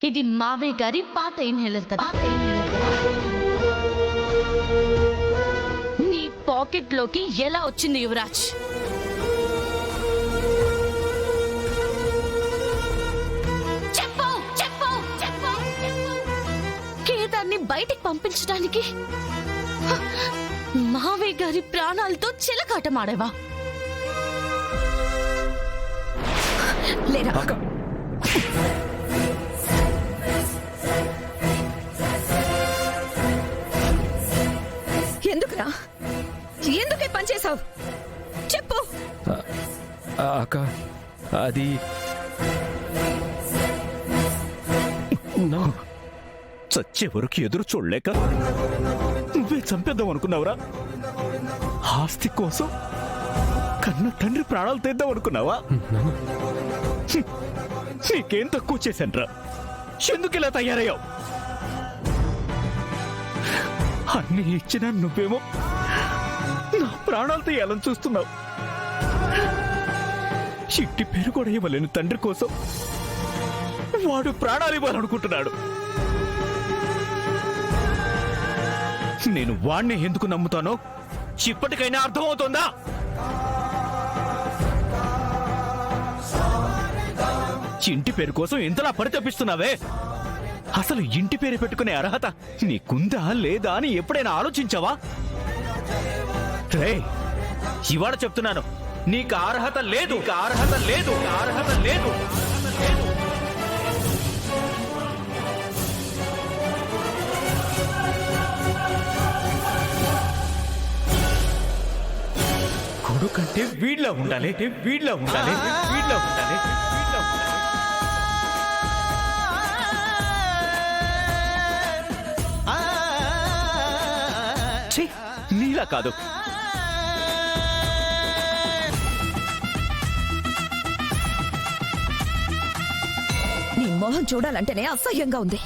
ఇది మావయ్య గారి పాత ఇన్హేలర్ కదా. నీ పాకెట్ లోకి ఎలా వచ్చింది యువరాజ్? చెప్పు చెప్పు చెప్పు. కేదార్ని బయటికి పంపించడానికి మావయ్య గారి ప్రాణాలతో చిలకాటమాడేవా? లేరా ఎందుకురా? ఎందుకే పనిచేసావు చెప్పు. అక్క అది చచ్చే వరకు ఎదురు చూడలేక నువ్వే చంపేద్దాం అనుకున్నావురా? ఆస్తి కోసం కన్న తండ్రి ప్రాణాలు తీద్దాం అనుకున్నావా? నీకేం తక్కువ చేశాన్రా? ఎందుకు ఇలా తయారయ్యావు? అన్ని ఇచ్చినా నువ్వేమో నా ప్రాణాలు తీయాలని చూస్తున్నావు. చిట్టి పేరు కూడా ఇవ్వలేని తండ్రి కోసం వాడు ప్రాణాలు ఇవ్వాలనుకుంటున్నాడు. నేను వాణ్ణి ఎందుకు నమ్ముతానో ఇప్పటికైనా అర్థమవుతోందా? ఇంటి పేరు కోసం ఎంతలా పరితపిస్తున్నావే? అసలు ఇంటి పేరు పెట్టుకునే అర్హత నీకుందా లేదా అని ఎప్పుడైనా ఆలోచించావా? రేయ్, ఇవాళ చెప్తున్నాను, నీకు అర్హత లేదు, అర్హత లేదు, అర్హత లేదు. కొడుకంటే వీళ్ళ ఉండాలి, వీళ్ళ ఉండాలి, వీళ్ళ ఉండాలి, వీళ్ళ ఉండాలి. ఛీ, నీలా కాదు. నీ మొహం చూడాలంటేనే అసహ్యంగా ఉంది.